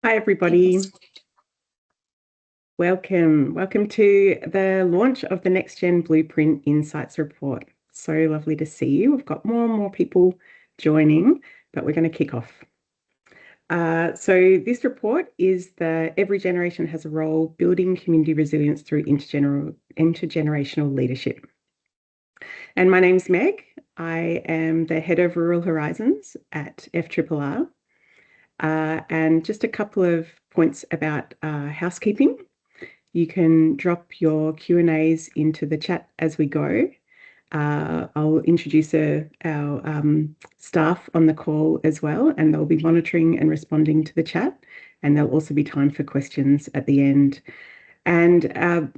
Hi, everybody. Welcome to the launch of the NextGen Blueprint Insights Report. So lovely to see you. We've got more and more people joining, but we're going to kick off. So this report is the Every Generation Has a Role, Building Community Resilience Through Intergenerational Leadership. And my name's Meg. I am the Head of Rural Horizons at FRRR. And just a couple of points about housekeeping. You can drop your Q&As into the chat as we go. I'll introduce our staff on the call as well, and they'll be monitoring and responding to the chat, and there'll also be time for questions at the end. And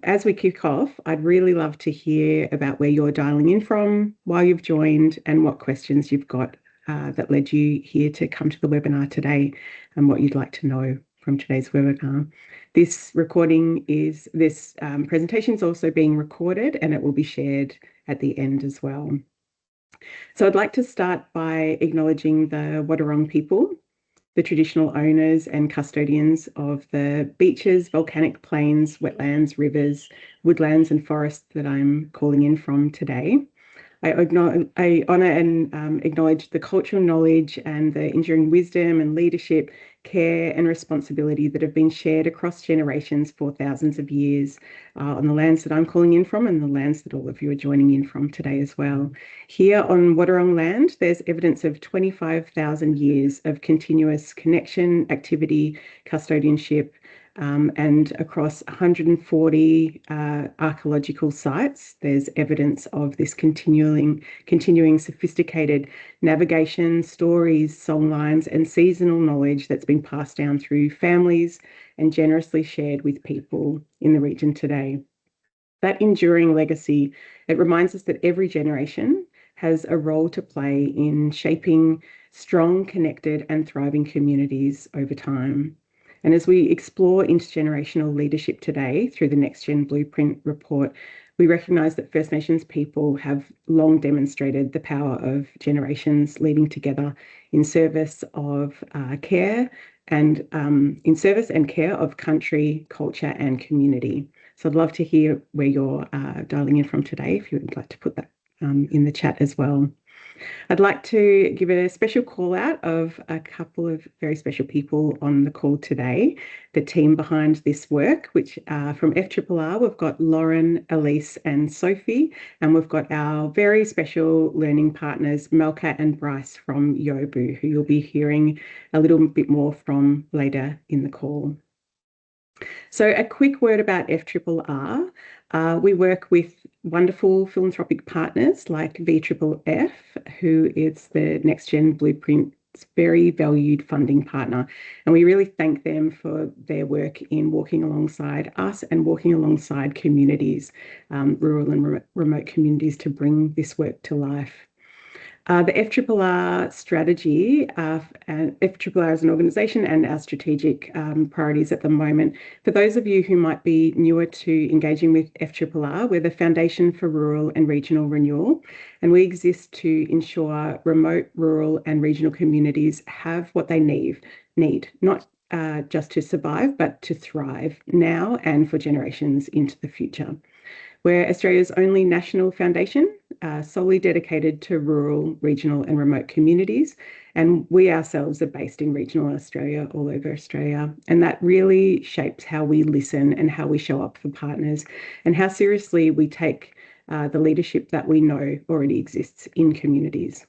as we kick off, I'd really love to hear about where you're dialing in from, why you've joined, and what questions you've got that led you here to come to the webinar today, and what you'd like to know from today's webinar. This presentation is also being recorded, and it will be shared at the end as well. So I'd like to start by acknowledging the Wadawurrung people, the traditional owners and custodians of the beaches, volcanic plains, wetlands, rivers, woodlands and forests that I'm calling in from today. I honour and acknowledge the cultural knowledge and the enduring wisdom and leadership, care and responsibility that have been shared across generations for thousands of years on the lands that I'm calling in from and the lands that all of you are joining in from today as well. Here on Wadawurrung land, there's evidence of 25,000 years of continuous connection, activity, custodianship, and across 140 archaeological sites, there's evidence of this continuing sophisticated navigation, stories, songlines, and seasonal knowledge that's been passed down through families and generously shared with people in the region today. That enduring legacy, it reminds us that every generation has a role to play in shaping strong, connected, and thriving communities over time. And as we explore intergenerational leadership today through the NextGen Blueprint report, we recognise that First Nations people have long demonstrated the power of generations leading together in service of care and in service and care of country, culture and community. So I'd love to hear where you're dialing in from today, if you would like to put that in the chat as well. I'd like to give a special call out of a couple of very special people on the call today, the team behind this work, which from FRRR, we've got Lauren, Elise and Sophie, and we've got our very special learning partners, Melka and Bryce from Yobu, who you'll be hearing a little bit more from later in the call. So a quick word about FRRR. We work with wonderful philanthropic partners like VFFF, who is the NextGen Blueprint's very valued funding partner. And we really thank them for their work in walking alongside us and walking alongside communities, rural and remote communities, to bring this work to life. The FRRR strategy, and FRRR as an organisation, and our strategic priorities at the moment. For those of you who might be newer to engaging with FRRR, we're the Foundation for Rural and Regional Renewal, and we exist to ensure remote, rural and regional communities have what they need, not just to survive, but to thrive now and for generations into the future. We're Australia's only national foundation solely dedicated to rural, regional and remote communities. And we ourselves are based in regional Australia, all over Australia. And that really shapes how we listen and how we show up for partners and how seriously we take the leadership that we know already exists in communities.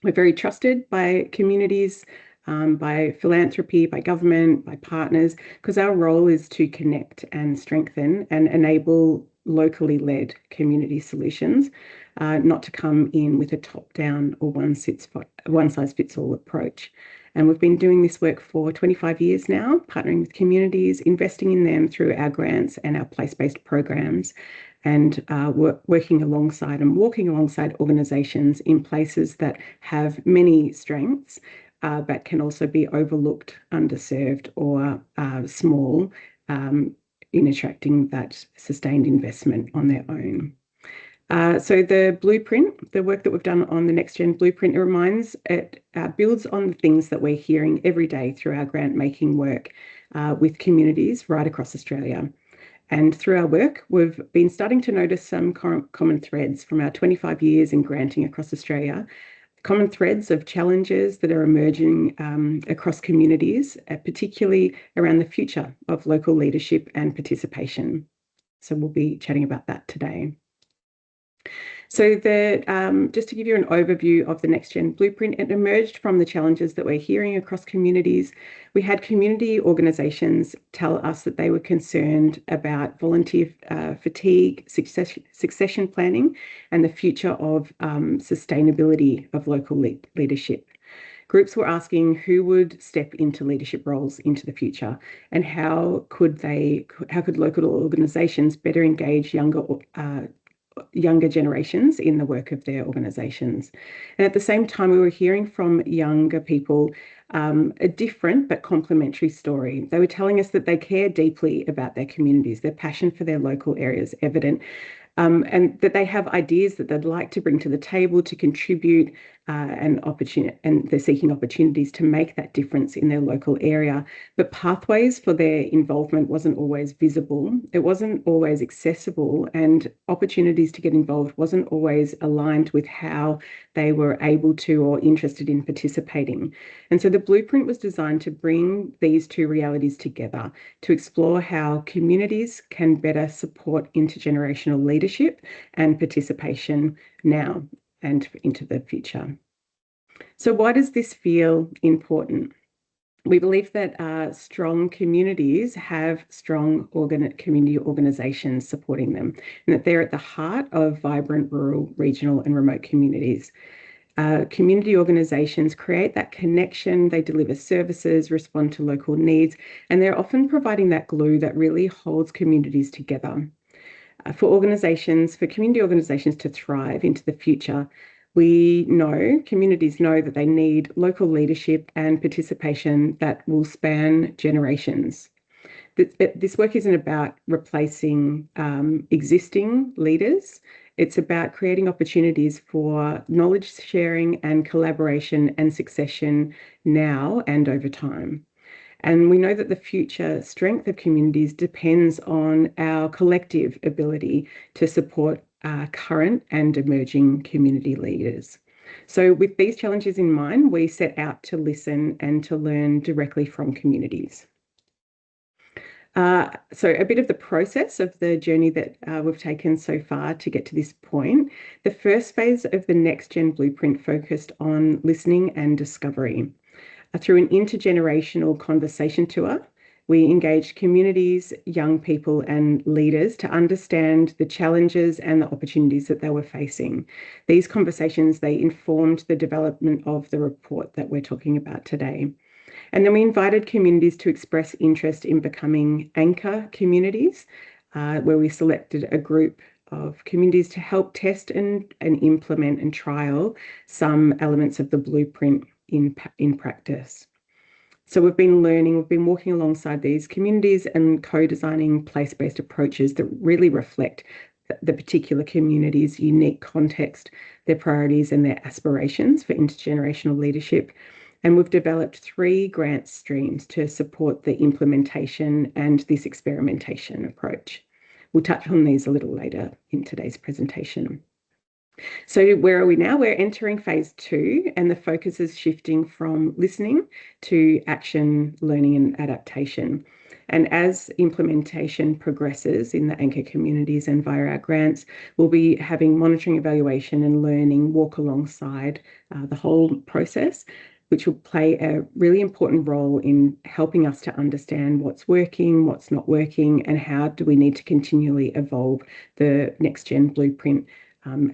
We're very trusted by communities, by philanthropy, by government, by partners, because our role is to connect and strengthen and enable locally led community solutions, not to come in with a top-down or one-size-fits-all approach. And we've been doing this work for 25 years now, partnering with communities, investing in them through our grants and our place-based programs, and working alongside and walking alongside organisations in places that have many strengths, but can also be overlooked, underserved or small, in attracting that sustained investment on their own. So the blueprint, the work that we've done on the NextGen Blueprint, it builds on the things that we're hearing every day through our grant making work with communities right across Australia. And through our work, we've been starting to notice some common threads from our 25 years in granting across Australia, common threads of challenges that are emerging across communities, particularly around the future of local leadership and participation. So we'll be chatting about that today. So just to give you an overview of the NextGen Blueprint, it emerged from the challenges that we're hearing across communities. We had community organisations tell us that they were concerned about volunteer fatigue, succession planning, and the future of sustainability of local leadership. Groups were asking who would step into leadership roles into the future, and how could local organisations better engage younger generations in the work of their organisations. And at the same time, we were hearing from younger people a different but complementary story. They were telling us that they care deeply about their communities, their passion for their local areas evident, and that they have ideas that they'd like to bring to the table to contribute and they're seeking opportunities to make that difference in their local area. But pathways for their involvement wasn't always visible. It wasn't always accessible, and opportunities to get involved wasn't always aligned with how they were able to or interested in participating. And so the blueprint was designed to bring these two realities together, to explore how communities can better support intergenerational leadership and participation now and into the future. So why does this feel important? We believe that strong communities have strong community organisations supporting them, and that they're at the heart of vibrant rural, regional and remote communities. Community organisations create that connection, they deliver services, respond to local needs, and they're often providing that glue that really holds communities together. For community organisations to thrive into the future, communities know that they need local leadership and participation that will span generations. This work isn't about replacing existing leaders. It's about creating opportunities for knowledge sharing and collaboration and succession now and over time. And we know that the future strength of communities depends on our collective ability to support current and emerging community leaders. So with these challenges in mind, we set out to listen and to learn directly from communities. So a bit of the process of the journey that we've taken so far to get to this point. The first phase of the NextGen Blueprint focused on listening and discovery. Through an intergenerational conversation tour, we engaged communities, young people and leaders to understand the challenges and the opportunities that they were facing. These conversations, they informed the development of the report that we're talking about today. And then we invited communities to express interest in becoming anchor communities, where we selected a group of communities to help test and implement and trial some elements of the blueprint in practice. So we've been walking alongside these communities and co-designing place-based approaches that really reflect the particular community's unique context, their priorities and their aspirations for intergenerational leadership. And we've developed 3 grant streams to support the implementation and this experimentation approach. We'll touch on these a little later in today's presentation. So where are we now? We're entering phase 2, and the focus is shifting from listening to action, learning and adaptation. And as implementation progresses in the anchor communities and via our grants, we'll be having monitoring, evaluation and learning walk alongside the whole process, which will play a really important role in helping us to understand what's working, what's not working, and how do we need to continually evolve the NextGen Blueprint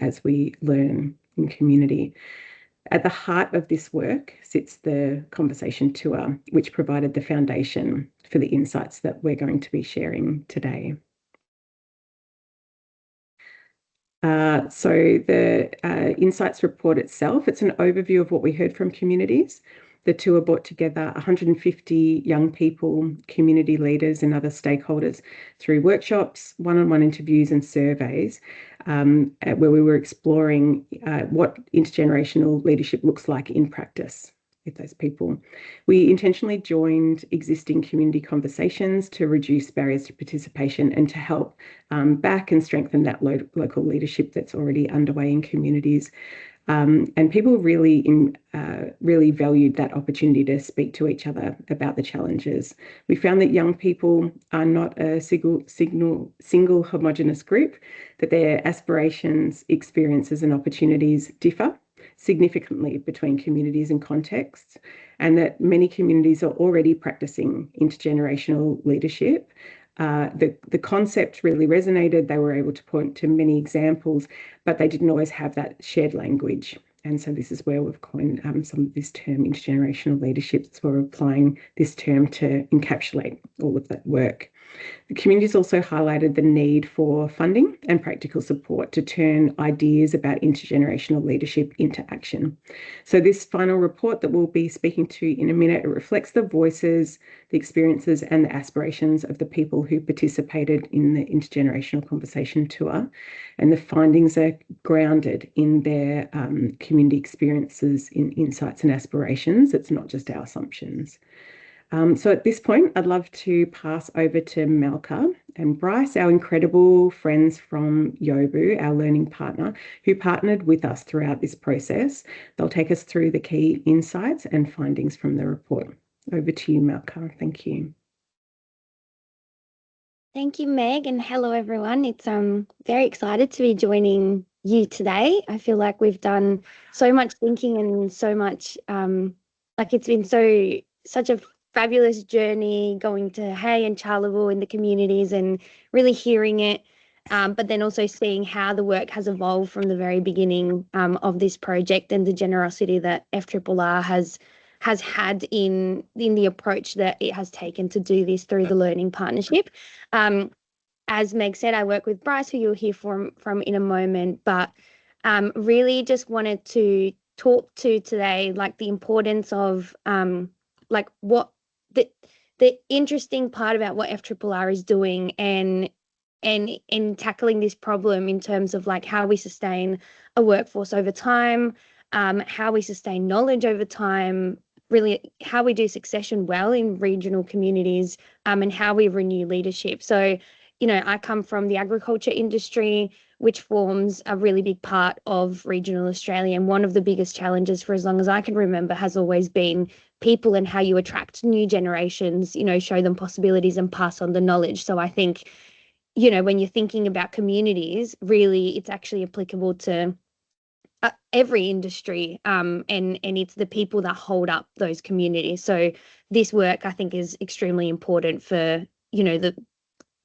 as we learn in community. At the heart of this work sits the conversation tour, which provided the foundation for the insights that we're going to be sharing today. So the Insights Report itself, it's an overview of what we heard from communities. The tour brought together 150 young people, community leaders and other stakeholders through workshops, one-on-one interviews and surveys where we were exploring what intergenerational leadership looks like in practice with those people. We intentionally joined existing community conversations to reduce barriers to participation and to help back and strengthen that local leadership that's already underway in communities. And people really valued that opportunity to speak to each other about the challenges. We found that young people are not a single homogenous group, that their aspirations, experiences, and opportunities differ significantly between communities and contexts, and that many communities are already practicing intergenerational leadership. The concept really resonated. They were able to point to many examples, but they didn't always have that shared language. And so this is where we've coined some of this term intergenerational leadership. So we're applying this term to encapsulate all of that work. The communities also highlighted the need for funding and practical support to turn ideas about intergenerational leadership into action. So this final report that we'll be speaking to in a minute, it reflects the voices, the experiences, and the aspirations of the people who participated in the intergenerational conversation tour. And the findings are grounded in their community experiences, in insights and aspirations. It's not just our assumptions. So at this point, I'd love to pass over to Malka and Bryce, our incredible friends from Yobu, our learning partner, who partnered with us throughout this process. They'll take us through the key insights and findings from the report. Over to you, Malka. Thank you. Thank you, Meg, and hello, everyone. It's very excited to be joining you today. I feel like we've done so much thinking and so much, it's been such a fabulous journey going to Hay and Charleville in the communities and really hearing it, but then also seeing how the work has evolved from the very beginning of this project and the generosity that FRRR has had in the approach that it has taken to do this through the learning partnership. As Meg said, I work with Bryce, who you'll hear from in a moment, but really just wanted to talk to today, like the importance of what the interesting part about what FRRR is doing and in tackling this problem in terms of like how we sustain a workforce over time, how we sustain knowledge over time, really how we do succession well in regional communities, and how we renew leadership. So, I come from the agriculture industry, which forms a really big part of regional Australia. And one of the biggest challenges for as long as I can remember has always been people and how you attract new generations, show them possibilities and pass on the knowledge. So I think, when you're thinking about communities, really it's actually applicable to every industry, and it's the people that hold up those communities. So this work I think is extremely important for, the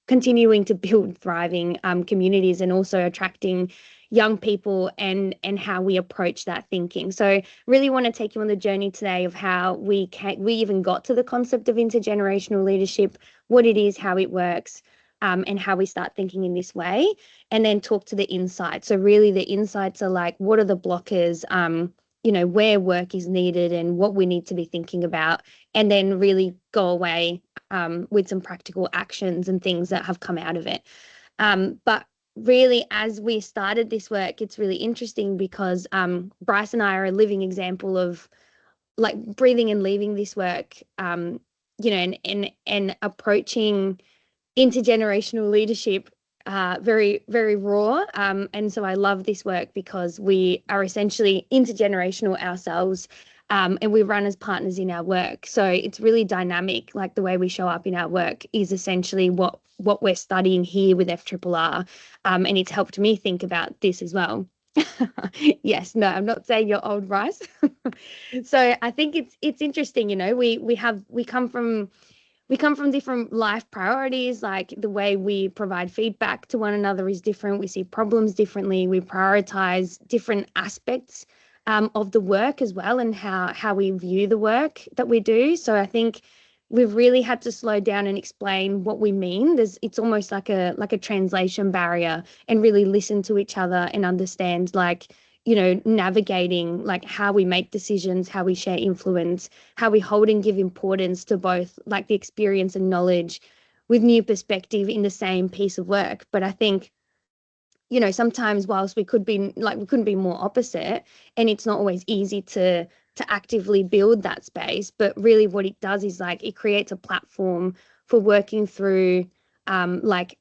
continuing to build thriving communities and also attracting young people and how we approach that thinking. So really want to take you on the journey today of how we even got to the concept of intergenerational leadership, what it is, how it works, and how we start thinking in this way, and then talk to the insights. So really the insights are like, what are the blockers, where work is needed and what we need to be thinking about, and then really go away with some practical actions and things that have come out of it. But really, as we started this work, it's really interesting because Bryce and I are a living example of like breathing and leaving this work, and approaching intergenerational leadership very, very raw. And so I love this work because we are essentially intergenerational ourselves, and we run as partners in our work. So it's really dynamic. Like the way we show up in our work is essentially what we're studying here with FRRR. And it's helped me think about this as well. Yes, no, I'm not saying you're old, Rice. So I think it's interesting, we come from different life priorities. Like the way we provide feedback to one another is different. We see problems differently. We prioritize different aspects of the work as well, and how we view the work that we do. So I think we've really had to slow down and explain what we mean. It's almost like a translation barrier, and really listen to each other and understand navigating like how we make decisions, how we share influence, how we hold and give importance to both like the experience and knowledge with new perspective in the same piece of work. But I think you know, sometimes whilst we couldn't be more opposite, and it's not always easy to actively build that space, but really what it does is like it creates a platform for working through like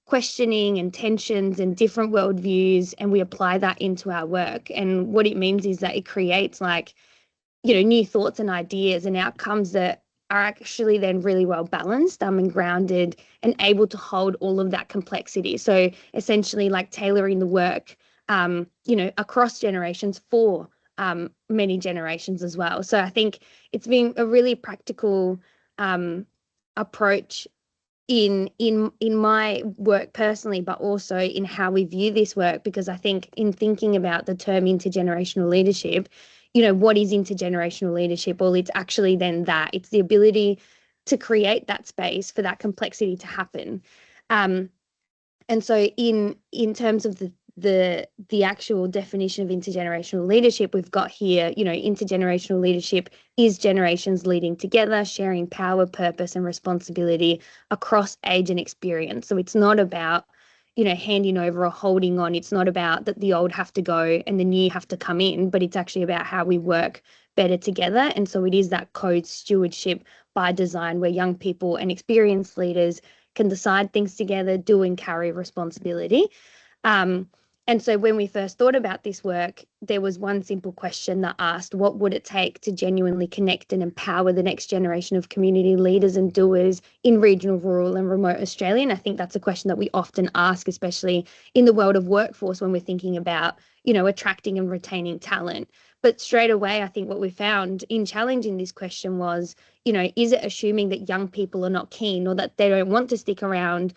questioning and tensions and different worldviews, and we apply that into our work. And what it means is that it creates like, you know, new thoughts and ideas and outcomes that are actually then really well balanced and grounded and able to hold all of that complexity. So essentially like tailoring the work, you know, across generations for many generations as well. So I think it's been a really practical approach in my work personally, but also in how we view this work, because I think in thinking about the term intergenerational leadership, you know, what is intergenerational leadership? Well, it's actually then that it's the ability to create that space for that complexity to happen. And so in terms of the actual definition of intergenerational leadership, we've got here, you know, intergenerational leadership is generations leading together, sharing power, purpose, and responsibility across age and experience. So it's not about, you know, handing over or holding on. It's not about that the old have to go and the new have to come in, but it's actually about how we work better together. And so it is that co-stewardship by design, where young people and experienced leaders can decide things together, do and carry responsibility. And so when we first thought about this work, there was one simple question that asked, what would it take to genuinely connect and empower the next generation of community leaders and doers in regional, rural and remote Australia? And I think that's a question that we often ask, especially in the world of workforce, when we're thinking about, you know, attracting and retaining talent. But straight away, I think what we found in challenging this question was, you know, is it assuming that young people are not keen or that they don't want to stick around,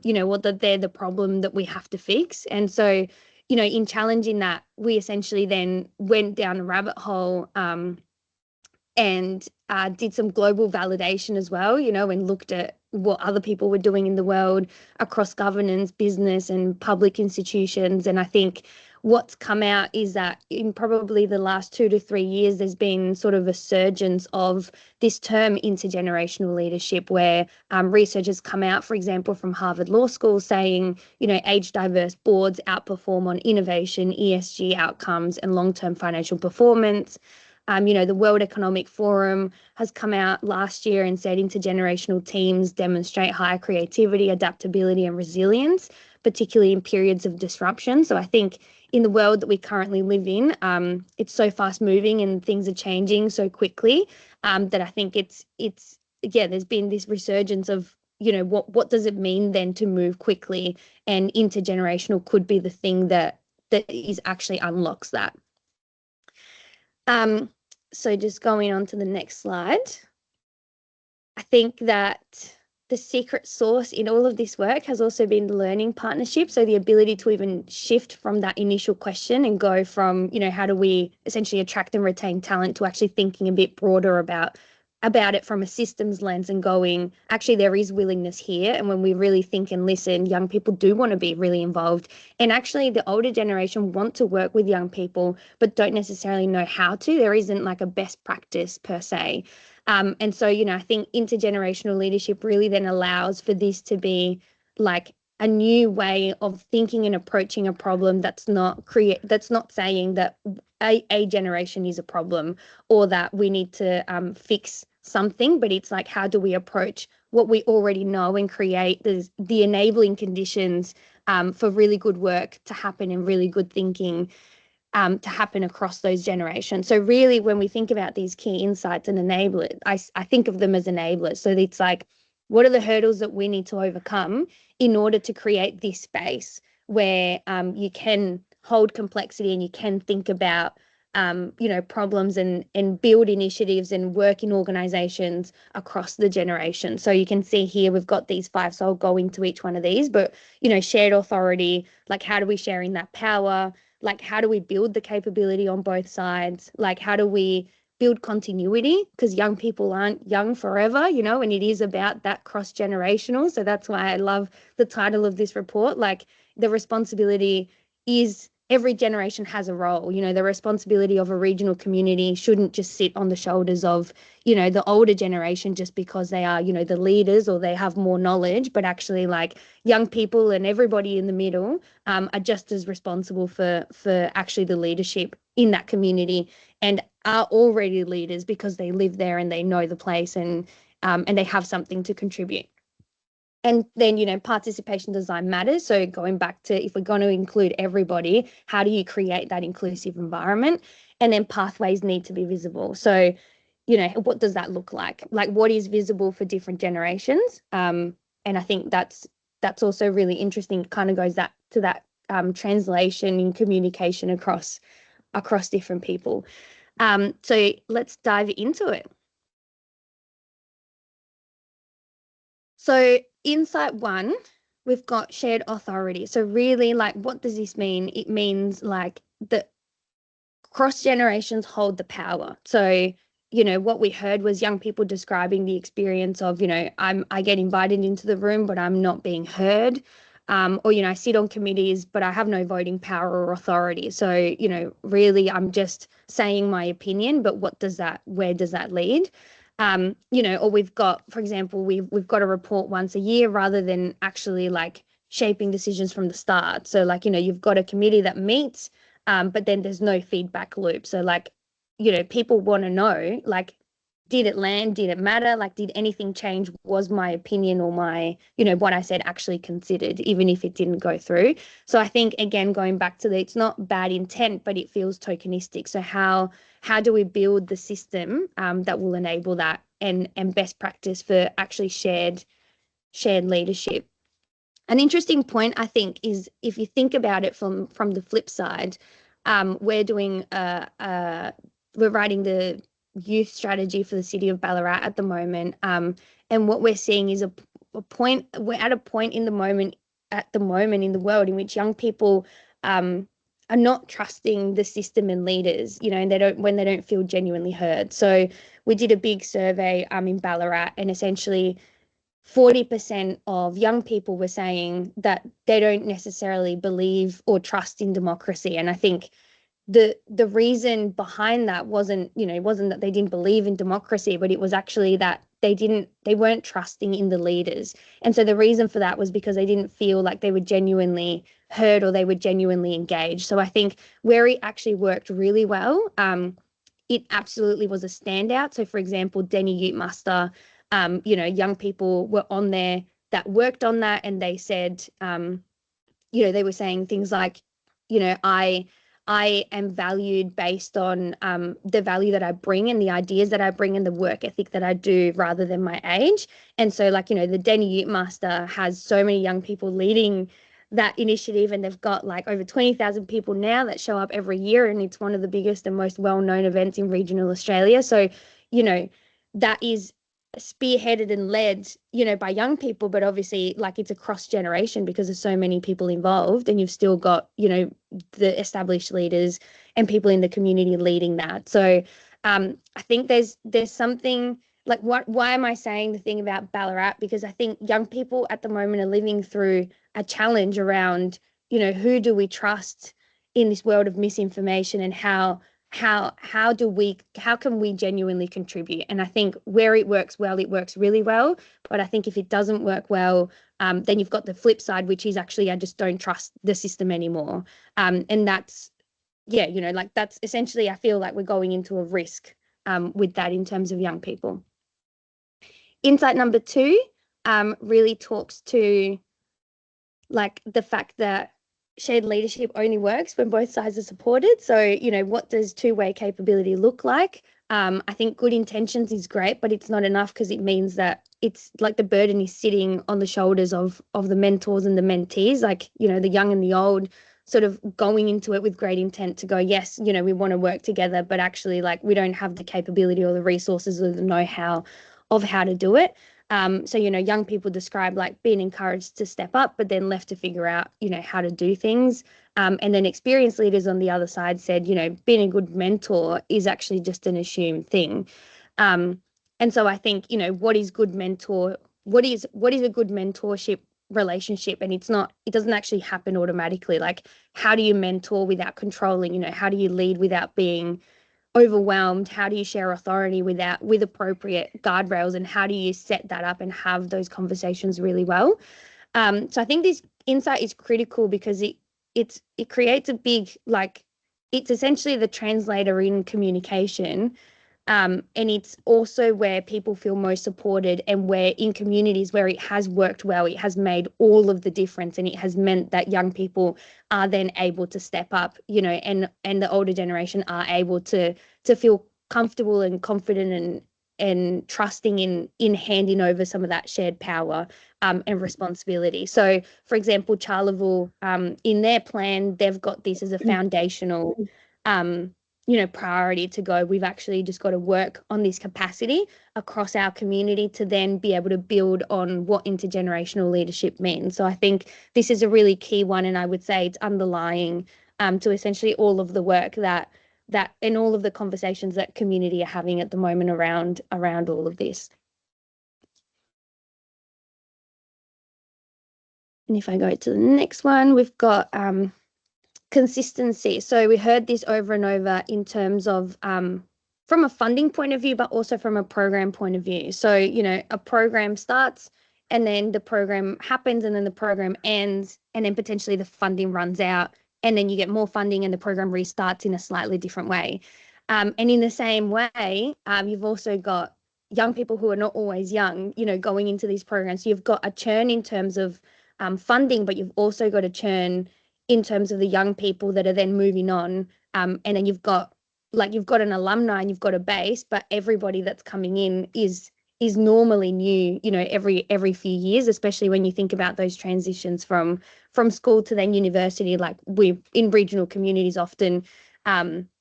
you know, or that they're the problem that we have to fix? And so, you know, in challenging that, we essentially then went down a rabbit hole and did some global validation as well, you know, and looked at what other people were doing in the world across governance, business and public institutions. And I think what's come out is that in probably the last 2 to 3 years, there's been sort of a surgence of this term intergenerational leadership, where research has come out, for example, from Harvard Law School saying, you know, age diverse boards outperform on innovation, ESG outcomes and long-term financial performance. You know, the World Economic Forum has come out last year and said intergenerational teams demonstrate higher creativity, adaptability and resilience, particularly in periods of disruption. So I think in the world that we currently live in, it's so fast moving and things are changing so quickly that I think it's yeah, there's been this resurgence of, you know, what does it mean then to move quickly, and intergenerational could be the thing that is actually unlocks that. So just going on to the next slide, I think that the secret sauce in all of this work has also been the learning partnership. So the ability to even shift from that initial question and go from, you know, how do we essentially attract and retain talent, to actually thinking a bit broader about it from a systems lens and going, actually, there is willingness here. And when we really think and listen, young people do want to be really involved. And actually, the older generation want to work with young people, but don't necessarily know how to. There isn't like a best practice per se. And so, you know, I think intergenerational leadership really then allows for this to be like a new way of thinking and approaching a problem that's not saying that a generation is a problem or that we need to fix something, but it's like, how do we approach what we already know and create the enabling conditions for really good work to happen and really good thinking to happen across those generations. So really, when we think about these key insights and enablers, I think of them as enablers. So it's like, what are the hurdles that we need to overcome in order to create this space where you can hold complexity and you can think about you know, problems and build initiatives and work in organizations across the generation. So you can see here we've got these 5, so I'll go into each one of these, but, you know, shared authority, like how do we share in that power? Like how do we build the capability on both sides? Like how do we build continuity? Because young people aren't young forever, you know, and it is about that cross-generational. So that's why I love the title of this report. Like the responsibility is every generation has a role. You know, the responsibility of a regional community shouldn't just sit on the shoulders of, you know, the older generation just because they are, you know, the leaders or they have more knowledge, but actually like young people and everybody in the middle are just as responsible for actually the leadership in that community, and are already leaders because they live there and they know the place, and they have something to contribute. And then, you know, participation design matters. So going back to, if we're going to include everybody, how do you create that inclusive environment? And then pathways need to be visible. So, you know, what does that look like? Like, what is visible for different generations? And I think that's also really interesting. It kind of goes to that translation in communication across different people. So let's dive into it. So insight 1, we've got shared authority. So really, like, what does this mean? It means like the cross generations hold the power. So, you know, what we heard was young people describing the experience of, you know, I get invited into the room, but I'm not being heard. Or, you know, I sit on committees, but I have no voting power or authority. So, you know, really, I'm just saying my opinion, but where does that lead? You know, or we've got, for example, we've got a report once a year rather than actually like shaping decisions from the start. So like, you know, you've got a committee that meets, but then there's no feedback loop. So like, you know, people want to know, like, did it land? Did it matter? Like, did anything change? Was my opinion or my, you know, what I said actually considered, even if it didn't go through? So I think, again, going back to it's not bad intent, but it feels tokenistic. So how do we build the system that will enable that, and best practice for actually shared leadership? An interesting point, I think, is if you think about it from the flip side, we're doing we're writing the youth strategy for the city of Ballarat at the moment, and what we're seeing is we're at a point in the moment in the world in which young people are not trusting the system and leaders, you know, and when they don't feel genuinely heard. So we did a big survey in Ballarat, and essentially 40% of young people were saying that they don't necessarily believe or trust in democracy. And I think the reason behind that wasn't that they didn't believe in democracy, but it was actually that they weren't trusting in the leaders. And so the reason for that was because they didn't feel like they were genuinely heard or they were genuinely engaged. So I think where it actually worked really well, it absolutely was a standout. So for example, Denny Ute Muster, you know, young people were on there that worked on that, and they said, you know, they were saying things like, you know, I am valued based on the value that I bring and the ideas that I bring and the work ethic that I do rather than my age. And so, like, you know, the Denny Ute Master has so many young people leading that initiative, and they've got like over 20,000 people now that show up every year, and it's one of the biggest and most well-known events in regional Australia. So, you know, that is spearheaded and led, you know, by young people, but obviously like it's a cross generation because there's so many people involved, and you've still got, you know, the established leaders and people in the community leading that. So I think there's something like, why am I saying the thing about Ballarat? Because I think young people at the moment are living through a challenge around, you know, who do we trust in this world of misinformation, and how can we genuinely contribute? And I think where it works well, it works really well. But I think if it doesn't work well, then you've got the flip side, which is actually, I just don't trust the system anymore. And that's, yeah, you know, like that's essentially, I feel like we're going into a risk with that in terms of young people. Insight number 2 really talks to like the fact that shared leadership only works when both sides are supported. So, you know, what does two-way capability look like? I think good intentions is great, but it's not enough, because it means that it's like the burden is sitting on the shoulders of the mentors and the mentees, like, you know, the young and the old, sort of going into it with great intent to go, yes, you know, we want to work together, but actually like we don't have the capability or the resources or the know-how of how to do it. So, you know, young people describe like being encouraged to step up, but then left to figure out, you know, how to do things. And then experienced leaders on the other side said, you know, being a good mentor is actually just an assumed thing. And so I think, you know, what is a good mentorship relationship, and it doesn't actually happen automatically. Like, how do you mentor without controlling? How do you lead without being overwhelmed? How do you share authority with appropriate guardrails, and how do you set that up and have those conversations really well? So I think this insight is critical because it creates a big, like, it's essentially the translator in communication. And it's also where people feel most supported, and where in communities where it has worked well, it has made all of the difference, and it has meant that young people are then able to step up, and the older generation are able to feel comfortable and confident and trusting in handing over some of that shared power and responsibility. So, for example, Charleville, in their plan, they've got this as a foundational priority to go. We've actually just got to work on this capacity across our community to then be able to build on what intergenerational leadership means. So I think this is a really key one, and I would say it's underlying to essentially all of the work that and all of the conversations that community are having at the moment around all of this. And if I go to the next one, we've got consistency. So we heard this over and over in terms of from a funding point of view, but also from a program point of view. So, a program starts, and then the program happens, and then the program ends, and then potentially the funding runs out, and then you get more funding and the program restarts in a slightly different way. And in the same way, you've also got young people who are not always young, going into these programs. So you've got a churn in terms of funding, but you've also got a churn in terms of the young people that are then moving on. And then you've got an alumni and you've got a base, but everybody that's coming in is normally new, every few years, especially when you think about those transitions from school to then university. Like, we in regional communities often,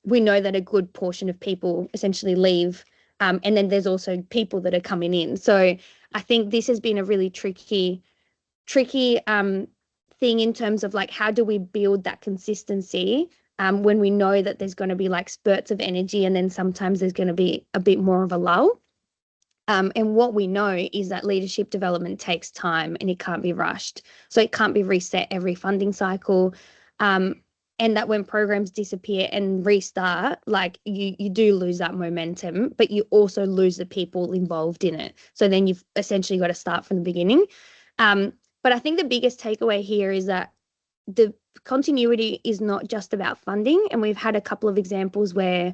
we know that a good portion of people essentially leave. And then there's also people that are coming in. So I think this has been a really tricky thing in terms of, like, how do we build that consistency when we know that there's going to be like spurts of energy, and then sometimes there's going to be a bit more of a lull. And what we know is that leadership development takes time, and it can't be rushed. So it can't be reset every funding cycle. And that when programs disappear and restart, like, you do lose that momentum, but you also lose the people involved in it. So then you've essentially got to start from the beginning. But I think the biggest takeaway here is that the continuity is not just about funding. And we've had a couple of examples where,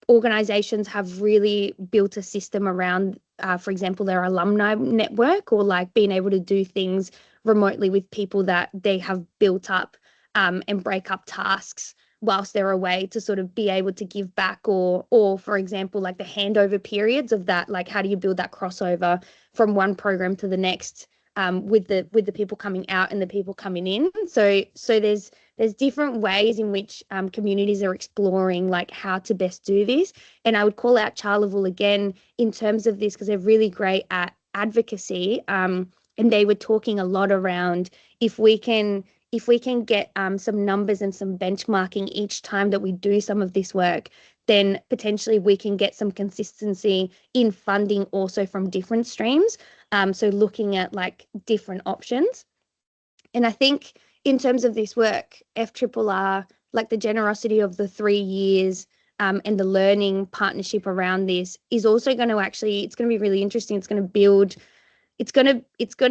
organizations have really built a system around, for example, their alumni network, or like being able to do things remotely with people that they have built up, and break up tasks whilst they're away to sort of be able to give back, or for example, like the handover periods of that, like, how do you build that crossover from one program to the next, with the people coming out and the people coming in. So there's different ways in which communities are exploring, like, how to best do this. And I would call out Charleville again in terms of this, because they're really great at advocacy. And they were talking a lot around, if we can get some numbers and some benchmarking each time that we do some of this work, then potentially we can get some consistency in funding also from different streams. So looking at, like, different options. And I think in terms of this work, FRRR, like, the generosity of the 3 years and the learning partnership around this is also going to it's going to be really interesting. It's going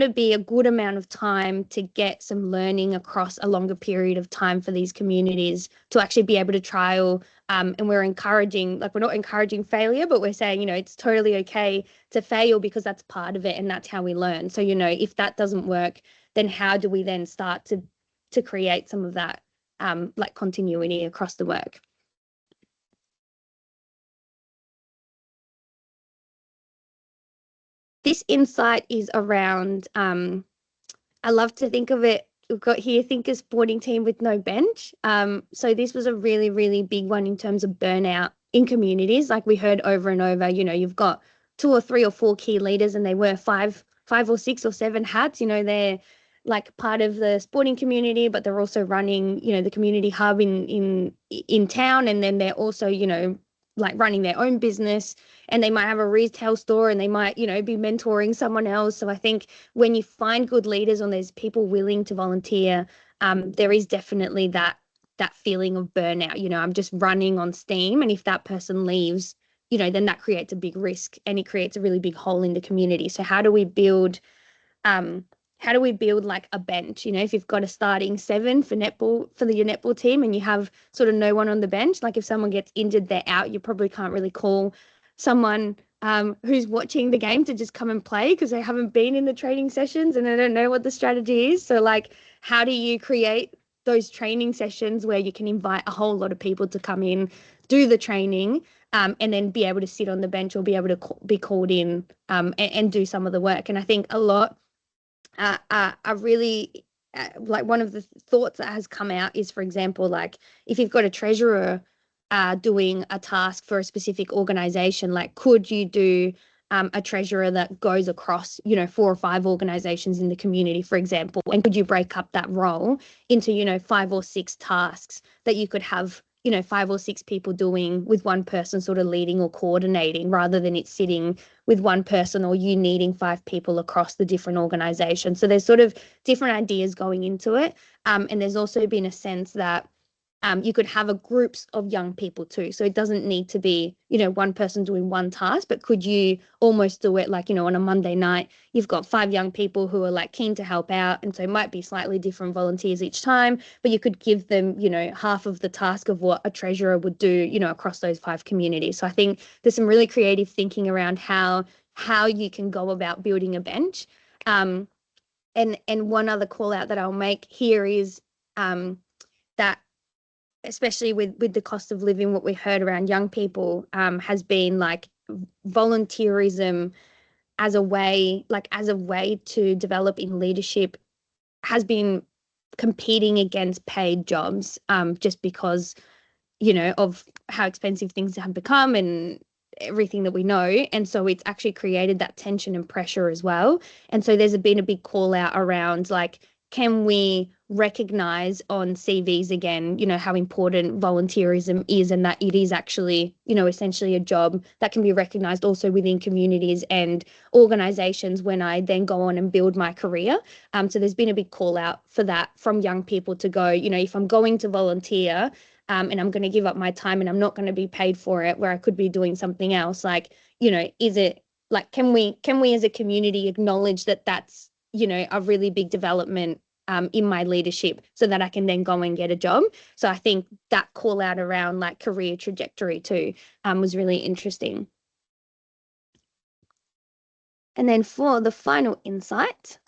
to be a good amount of time to get some learning across a longer period of time for these communities to actually be able to trial. And we're encouraging, like, we're not encouraging failure, but we're saying, it's totally okay to fail, because that's part of it and that's how we learn. So, if that doesn't work, then how do we then start to create some of that like continuity across the work? This insight is around, I love to think of it, we've got here, think a sporting team with no bench. So this was a really, really big one in terms of burnout in communities. Like, we heard over and over, you've got 2 or 3 or 4 key leaders, and they wear five or 6 or 7 hats. They're like part of the sporting community, but they're also running, the community hub in town. And then they're also, like running their own business, and they might have a retail store, and they might, you know, be mentoring someone else. So I think when you find good leaders and there's people willing to volunteer, there is definitely that feeling of burnout. You know, I'm just running on steam, and if that person leaves, you know, then that creates a big risk, and it creates a really big hole in the community. So how do we build like a bench? You know, if you've got a starting 7 for netball, for your netball team, and you have sort of no one on the bench, like if someone gets injured, they're out, you probably can't really call someone who's watching the game to just come and play, because they haven't been in the training sessions and they don't know what the strategy is. So like, how do you create those training sessions where you can invite a whole lot of people to come in, do the training, and then be able to sit on the bench or be able to be called in and do some of the work? And I think a lot are really like, one of the thoughts that has come out is, for example, like if you've got a treasurer doing a task for a specific organization, like could you do a treasurer that goes across, you know, 4 or 5 organizations in the community, for example, and could you break up that role into, you know, 5 or 6 tasks that you could have, you know, 5 or 6 people doing, with one person sort of leading or coordinating, rather than it sitting with one person or you needing 5 people across the different organizations. So there's sort of different ideas going into it. And there's also been a sense that you could have a groups of young people too. So it doesn't need to be, you know, one person doing one task, but could you almost do it like, you know, on a Monday night, you've got 5 young people who are like keen to help out. And so it might be slightly different volunteers each time, but you could give them, you know, half of the task of what a treasurer would do, you know, across those 5 communities. So I think there's some really creative thinking around how you can go about building a bench. And one other call out that I'll make here is that, especially with the cost of living, what we heard around young people has been like volunteerism as a way to develop in leadership has been competing against paid jobs, just because, you know, of how expensive things have become and everything that we know. And so it's actually created that tension and pressure as well. And so there's been a big call out around like, can we recognize on CVs again, you know, how important volunteerism is, and that it is actually, you know, essentially a job that can be recognized also within communities and organizations when I then go on and build my career. So there's been a big call out for that from young people to go, you know, if I'm going to volunteer, and I'm going to give up my time and I'm not going to be paid for it, where I could be doing something else, like, you know, is it like, can we as a community acknowledge that that's, you know, a really big development in my leadership, so that I can then go and get a job. So I think that call out around like career trajectory too was really interesting. And then for the final insight,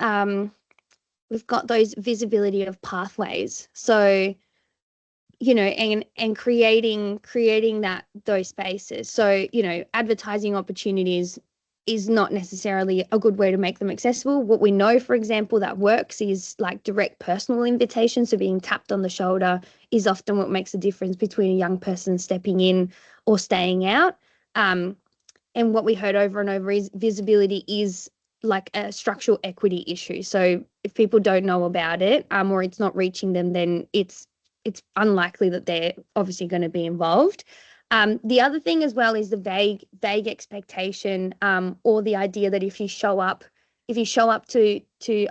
we've got those visibility of pathways. So, you know, and creating those spaces. So, you know, advertising opportunities is not necessarily a good way to make them accessible. What we know, for example, that works is like direct personal invitation. So being tapped on the shoulder is often what makes a difference between a young person stepping in or staying out. And what we heard over and over is visibility is like a structural equity issue. So if people don't know about it, or it's not reaching them, then it's unlikely that they're obviously going to be involved. The other thing as well is the vague expectation, or the idea that if you show up to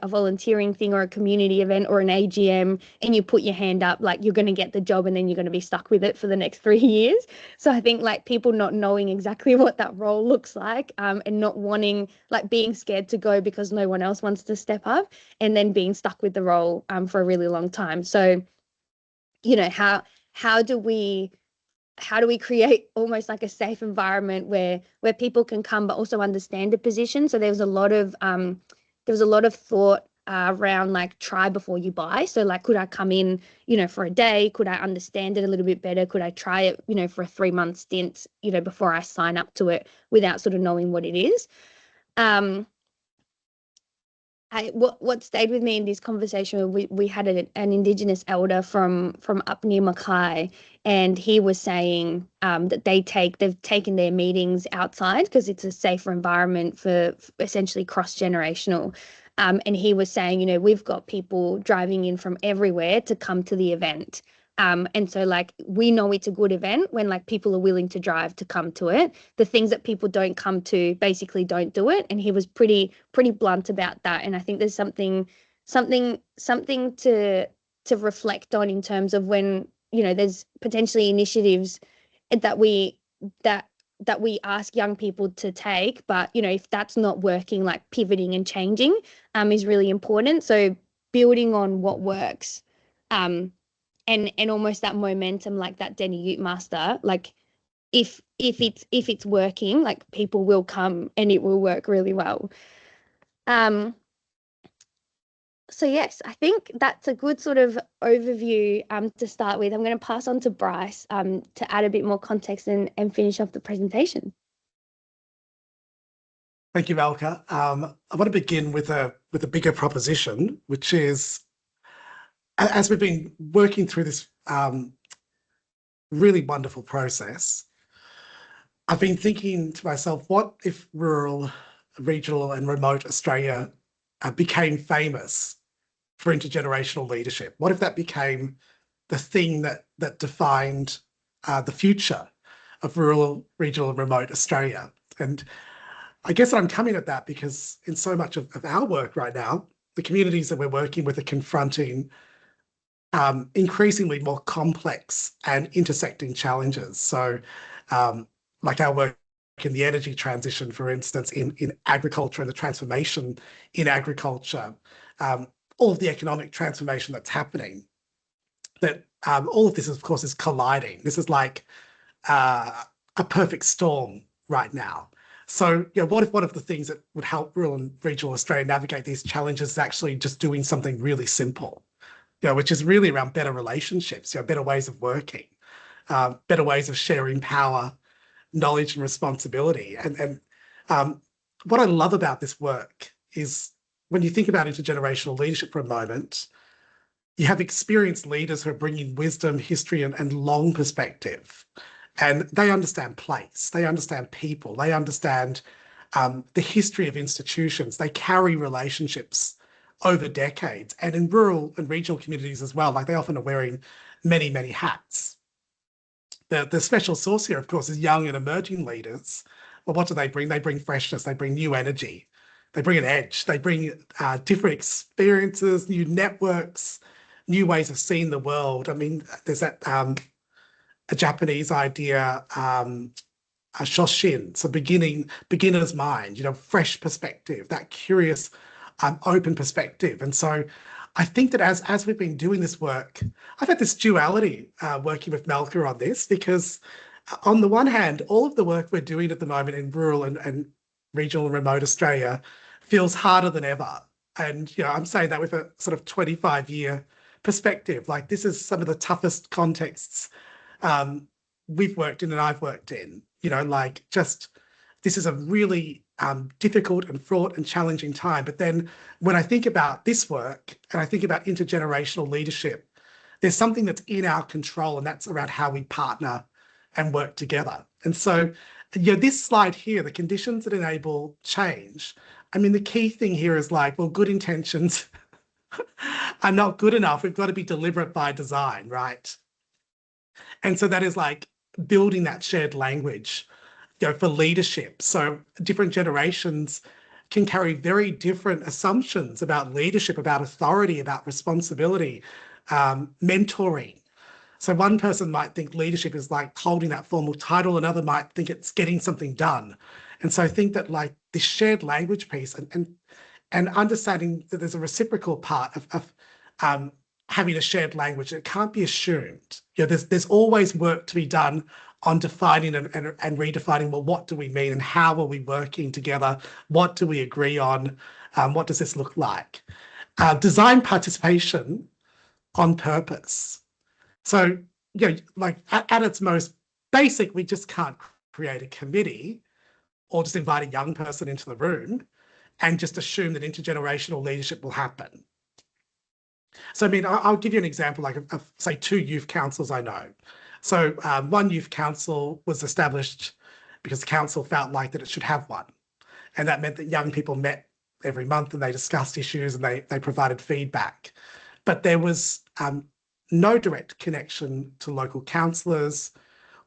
a volunteering thing or a community event or an AGM and you put your hand up, like you're going to get the job and then you're going to be stuck with it for the next 3 years. So I think like people not knowing exactly what that role looks like, and not wanting, like being scared to go because no one else wants to step up, and then being stuck with the role for a really long time. So, you know, how do we create almost like a safe environment where people can come but also understand the position? So there was a lot of thought around like try before you buy. So like, could I come in, you know, for a day? Could I understand it a little bit better? Could I try it, you know, for a 3-month stint, you know, before I sign up to it without sort of knowing what it is? What stayed with me in this conversation, we had an Indigenous elder from up near Mackay, and he was saying that they've taken their meetings outside because it's a safer environment for essentially cross-generational. And he was saying, you know, we've got people driving in from everywhere to come to the event. And so like we know it's a good event when like people are willing to drive to come to it. The things that people don't come to basically don't do it. And he was pretty blunt about that. And I think there's something to reflect on in terms of when, you know, there's potentially initiatives that we ask young people to take, but you know, if that's not working, like pivoting and changing is really important. So building on what works. And almost that momentum, like that Denny Ute Master, like if it's working, like people will come and it will work really well. So yes, I think that's a good sort of overview to start with. I'm going to pass on to Bryce to add a bit more context and finish off the presentation. Thank you, Malka. I want to begin with a bigger proposition, which is, as we've been working through this really wonderful process, I've been thinking to myself, what if rural, regional and remote Australia became famous for intergenerational leadership? What if that became the thing that defined the future of rural, regional and remote Australia? And I guess I'm coming at that because in so much of our work right now, the communities that we're working with are confronting increasingly more complex and intersecting challenges. So like our work in the energy transition, for instance, in agriculture and the transformation in agriculture, all of the economic transformation that's happening, that all of this, of course, is colliding. This is like a perfect storm right now. So, you know, what if one of the things that would help rural and regional Australia navigate these challenges is actually just doing something really simple, you know, which is really around better relationships, you know, better ways of working, better ways of sharing power, knowledge and responsibility. And what I love about this work is when you think about intergenerational leadership for a moment, you have experienced leaders who are bringing wisdom, history, and long perspective. And they understand place, they understand people, they understand the history of institutions, they carry relationships over decades. And in rural and regional communities as well, like they often are wearing many, many hats. The special sauce here, of course, is young and emerging leaders. Well, what do they bring? They bring freshness, they bring new energy, they bring an edge, they bring different experiences, new networks, new ways of seeing the world. I mean, there's that a Japanese idea, a shoshin, so beginner's mind, you know, fresh perspective, that curious, open perspective. And so I think that as we've been doing this work, I've had this duality working with Malka on this, because on the one hand, all of the work we're doing at the moment in rural and regional and remote Australia feels harder than ever. And, you know, I'm saying that with a sort of 25-year perspective. Like, this is some of the toughest contexts we've worked in and I've worked in, you know, like just, this is a really difficult and fraught and challenging time. But then when I think about this work and I think about intergenerational leadership, there's something that's in our control, and that's around how we partner and work together. And so, you know, this slide here, the conditions that enable change, I mean, the key thing here is like, well, good intentions are not good enough. We've got to be deliberate by design, right? And so that is like building that shared language, you know, for leadership. So different generations can carry very different assumptions about leadership, about authority, about responsibility, mentoring. So one person might think leadership is like holding that formal title, another might think it's getting something done. And so I think that like this shared language piece and understanding that there's a reciprocal part of having a shared language, it can't be assumed. You know, there's always work to be done on defining and redefining, well, what do we mean and how are we working together? What do we agree on? What does this look like? Design participation on purpose. So, you know, like at its most basic, we just can't create a committee or just invite a young person into the room and just assume that intergenerational leadership will happen. So, I mean, I'll give you an example, like of say, 2 youth councils I know. So one youth council was established because the council felt like that it should have one. And that meant that young people met every month and they discussed issues and they provided feedback. But there was no direct connection to local councillors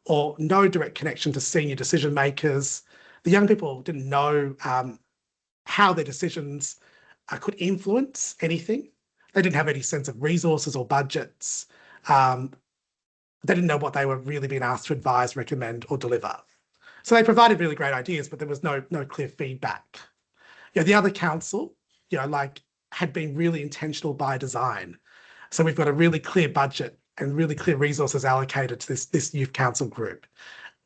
or no direct connection to senior decision makers. The young people didn't know how their decisions could influence anything. They didn't have any sense of resources or budgets. They didn't know what they were really being asked to advise, recommend, or deliver. So they provided really great ideas, but there was no clear feedback. The other council, had been really intentional by design. So we've got a really clear budget and really clear resources allocated to this youth council group.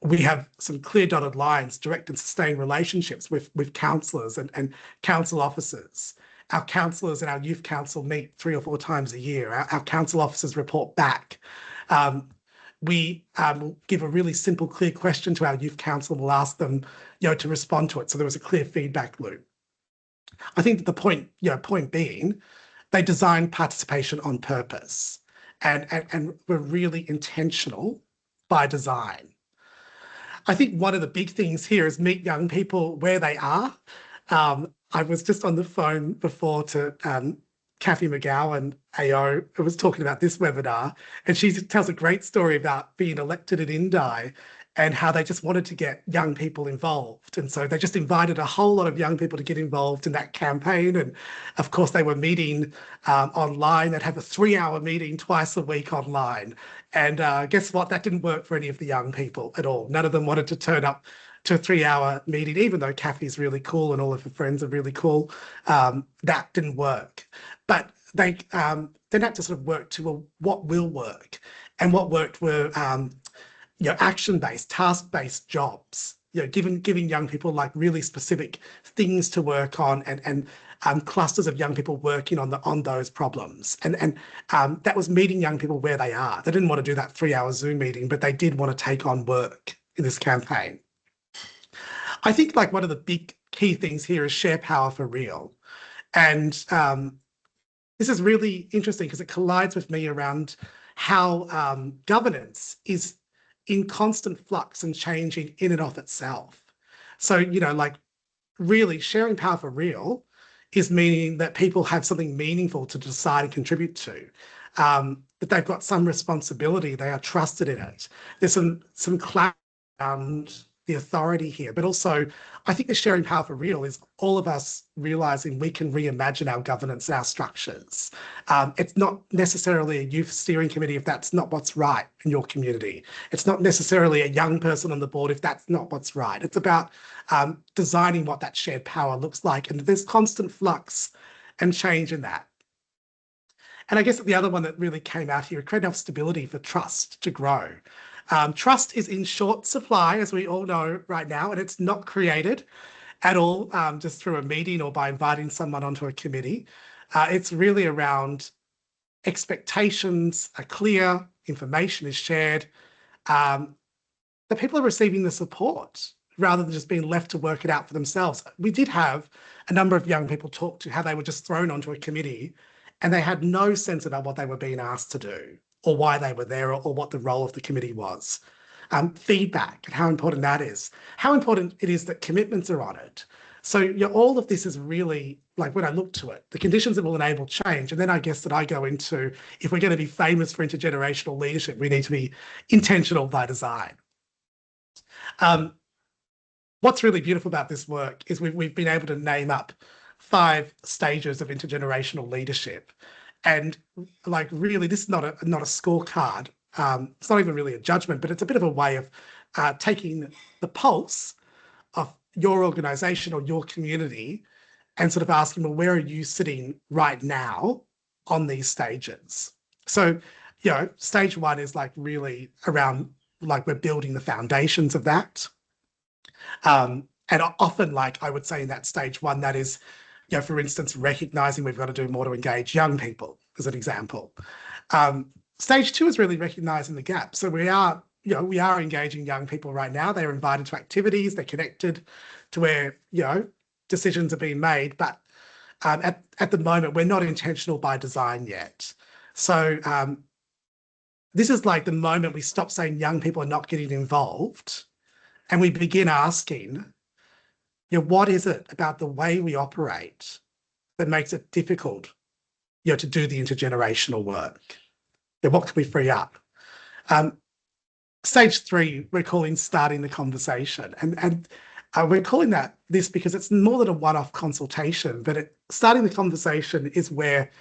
We have some clear dotted lines, direct and sustained relationships with councillors and council officers. Our councillors and our youth council meet 3 or 4 times a year. Our council officers report back. We will give a really simple, clear question to our youth council. We'll ask them, to respond to it. So there was a clear feedback loop. I think that the point being, they designed participation on purpose and were really intentional by design. I think one of the big things here is meet young people where they are. I was just on the phone before to Kathy McGowan, AO, who was talking about this webinar, and she tells a great story about being elected at Indi and how they just wanted to get young people involved. And so they just invited a whole lot of young people to get involved in that campaign. And of course, they were meeting online. They'd have a 3-hour meeting twice a week online. And guess what? That didn't work for any of the young people at all. None of them wanted to turn up to a 3-hour meeting, even though Kathy's really cool and all of her friends are really cool. That didn't work. But they then had to sort of work to what will work. And what worked were action-based, task-based jobs, giving young people like really specific things to work on and clusters of young people working on those problems. And that was meeting young people where they are. They didn't want to do that 3-hour Zoom meeting, but they did want to take on work in this campaign. I think like one of the big key things here is share power for real. And this is really interesting because it collides with me around how governance is in constant flux and changing in and of itself. So, like really sharing power for real is meaning that people have something meaningful to decide and contribute to, that they've got some responsibility, they are trusted in it. There's some clarity around the authority here, but also I think the sharing power for real is all of us realizing we can reimagine our governance and our structures. It's not necessarily a youth steering committee if that's not what's right in your community. It's not necessarily a young person on the board if that's not what's right. It's about designing what that shared power looks like, and there's constant flux and change in that. And I guess the other one that really came out here, create enough stability for trust to grow. Trust is in short supply, as we all know right now, and it's not created at all just through a meeting or by inviting someone onto a committee. It's really around expectations are clear, information is shared, that people are receiving the support rather than just being left to work it out for themselves. We did have a number of young people talk to how they were just thrown onto a committee and they had no sense about what they were being asked to do or why they were there or what the role of the committee was. Feedback and how important that is. How important it is that commitments are honoured. So all of this is really, like when I look to it, the conditions that will enable change. And then I guess that I go into, if we're going to be famous for intergenerational leadership, we need to be intentional by design. What's really beautiful about this work is we've been able to name up 5 stages of intergenerational leadership. And like really, this is not a scorecard. It's not even really a judgment, but it's a bit of a way of taking the pulse of your organisation or your community and sort of asking, well, where are you sitting right now on these stages? So, stage 1 is like really around, like we're building the foundations of that. And often, like I would say in that stage 1, that is, for instance, recognising we've got to do more to engage young people, as an example. Stage 2 is really recognising the gap. So we are engaging young people right now. They're invited to activities. They're connected to where, decisions are being made. But at the moment, we're not intentional by design yet. So this is like the moment we stop saying young people are not getting involved and we begin asking, what is it about the way we operate that makes it difficult, to do the intergenerational work? Then what can we free up? Stage 3, we're calling starting the conversation. And we're calling that this because it's more than a one-off consultation, but starting the conversation is where,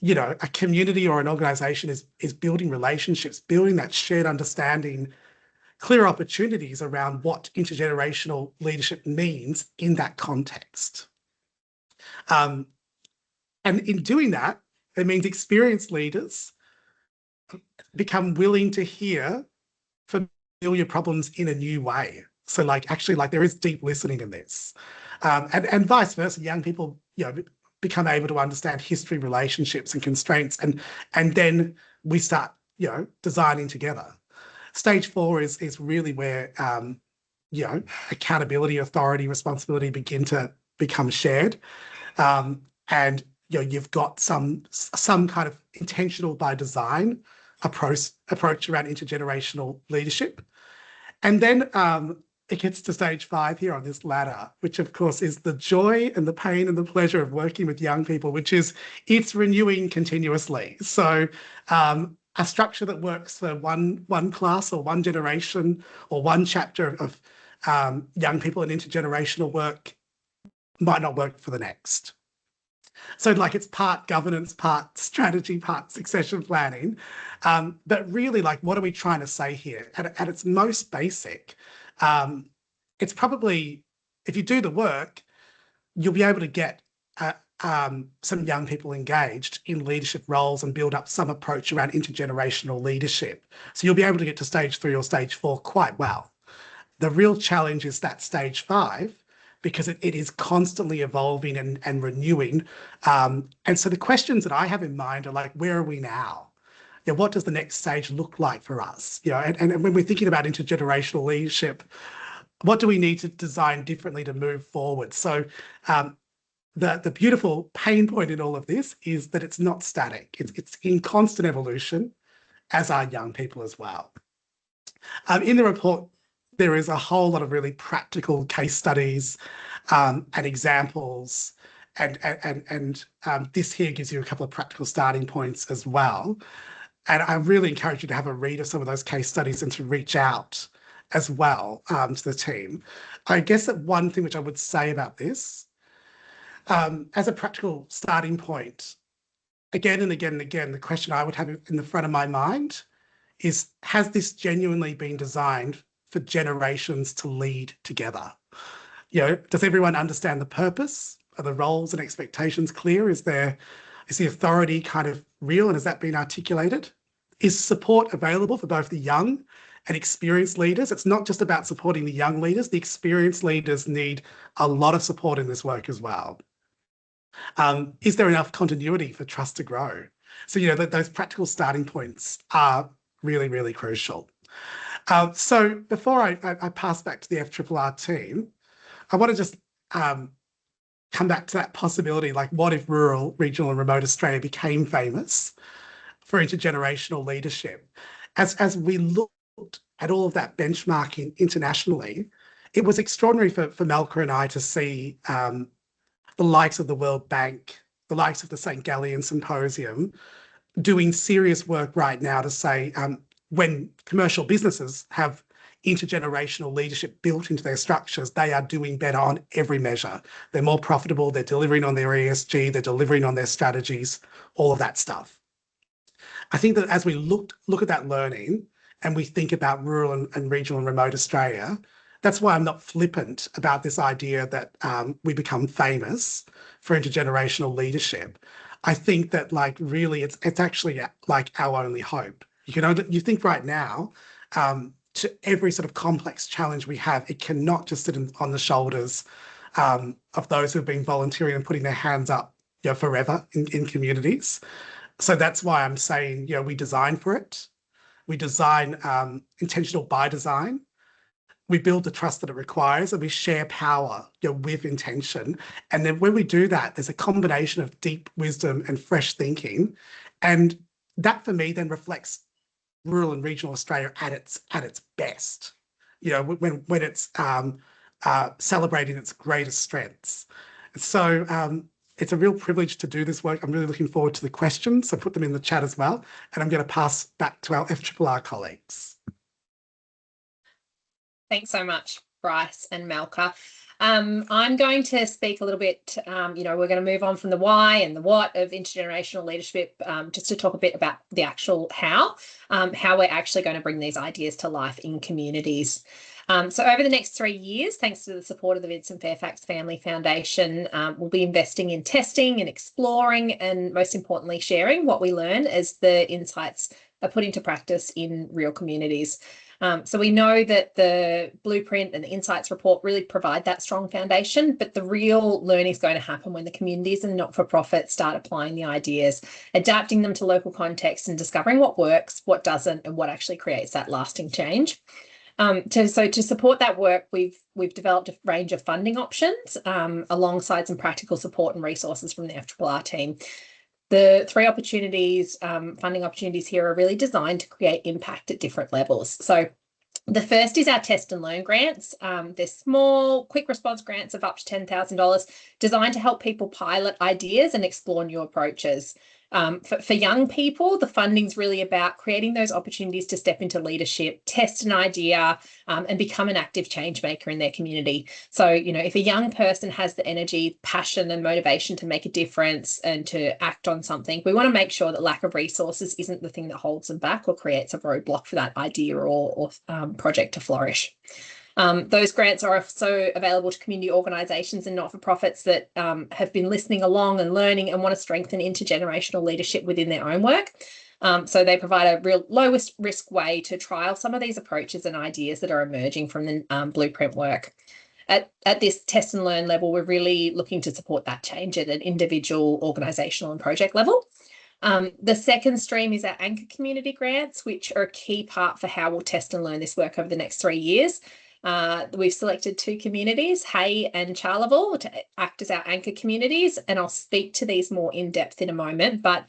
you know, a community or an organization is building relationships, building that shared understanding, clear opportunities around what intergenerational leadership means in that context. And in doing that, it means experienced leaders become willing to hear familiar problems in a new way. So like, actually, like there is deep listening in this. And vice versa, young people, you know, become able to understand history, relationships and constraints. And then we start, you know, designing together. Stage 4 is really where, you know, accountability, authority, responsibility begin to become shared. And, you know, you've got some kind of intentional by design approach around intergenerational leadership. And then it gets to stage 5 here on this ladder, which of course is the joy and the pain and the pleasure of working with young people, which is it's renewing continuously. So a structure that works for one class or one generation or one chapter of young people in intergenerational work might not work for the next. So like it's part governance, part strategy, part succession planning. But really, like, what are we trying to say here? At its most basic, it's probably, if you do the work, you'll be able to get some young people engaged in leadership roles and build up some approach around intergenerational leadership. So you'll be able to get to stage 3 or stage 4 quite well. The real challenge is that stage 5, because it is constantly evolving and renewing. And so the questions that I have in mind are like, where are we now? You know, what does the next stage look like for us? You know, and when we're thinking about intergenerational leadership, what do we need to design differently to move forward? So the beautiful pain point in all of this is that it's not static. It's in constant evolution, as are young people as well. In the report, there is a whole lot of really practical case studies and examples, and this here gives you a couple of practical starting points as well. And I really encourage you to have a read of some of those case studies and to reach out as well to the team. I guess that one thing which I would say about this, as a practical starting point, again and again and again, the question I would have in the front of my mind is, has this genuinely been designed for generations to lead together? You know, does everyone understand the purpose? Are the roles and expectations clear? Is the authority kind of real, and has that been articulated? Is support available for both the young and experienced leaders? It's not just about supporting the young leaders. The experienced leaders need a lot of support in this work as well. Is there enough continuity for trust to grow? So, you know, those practical starting points are really, really crucial. So before I pass back to the FRRR team, I want to just come back to that possibility, like what if rural, regional and remote Australia became famous for intergenerational leadership? As we looked at all of that benchmarking internationally, it was extraordinary for Malka and I to see the likes of the World Bank, the likes of the St. Gallen Symposium, doing serious work right now to say when commercial businesses have intergenerational leadership built into their structures, they are doing better on every measure. They're more profitable, they're delivering on their ESG, they're delivering on their strategies, all of that stuff. I think that as we look at that learning and we think about rural and regional and remote Australia, that's why I'm not flippant about this idea that we become famous for intergenerational leadership. I think that, like, really it's actually like our only hope. You think right now, to every sort of complex challenge we have, it cannot just sit on the shoulders of those who have been volunteering and putting their hands up, you know, forever in communities. So that's why I'm saying, you know, we design for it. We design intentional by design. We build the trust that it requires, and we share power, you know, with intention. And then when we do that, there's a combination of deep wisdom and fresh thinking. And that for me then reflects rural and regional Australia at its best, you know, when it's celebrating its greatest strengths. So It's a real privilege to do this work. I'm really looking forward to the questions, so put them in the chat as well. And I'm going to pass back to our FRRR colleagues. Thanks so much, Bryce and Malka. I'm going to speak a little bit, we're going to move on from the why and the what of intergenerational leadership, just to talk a bit about the actual how we're actually going to bring these ideas to life in communities. So over the next 3 years, thanks to the support of the Vincent Fairfax Family Foundation, we'll be investing in testing and exploring and, most importantly, sharing what we learn as the insights are put into practice in real communities. So we know that the blueprint and the insights report really provide that strong foundation, but the real learning is going to happen when the communities and not-for-profits start applying the ideas, adapting them to local context and discovering what works, what doesn't, and what actually creates that lasting change. To support that work, we've developed a range of funding options alongside some practical support and resources from the FRRR team. The 3 opportunities, funding opportunities here are really designed to create impact at different levels. So the first is our test and learn grants. They're small, quick response grants of up to $10,000 designed to help people pilot ideas and explore new approaches. For young people, the funding's really about creating those opportunities to step into leadership, test an idea, and become an active change maker in their community. So, if a young person has the energy, passion, and motivation to make a difference and to act on something, we want to make sure that lack of resources isn't the thing that holds them back or creates a roadblock for that idea or project to flourish. Those grants are also available to community organisations and not-for-profits that have been listening along and learning and want to strengthen intergenerational leadership within their own work. So they provide a real lowest risk way to trial some of these approaches and ideas that are emerging from the blueprint work. At this test and learn level, we're really looking to support that change at an individual, organisational and project level. The second stream is our anchor community grants, which are a key part for how we'll test and learn this work over the next 3 years. We've selected 2 communities, Hay and Charleville, to act as our anchor communities, and I'll speak to these more in depth in a moment, but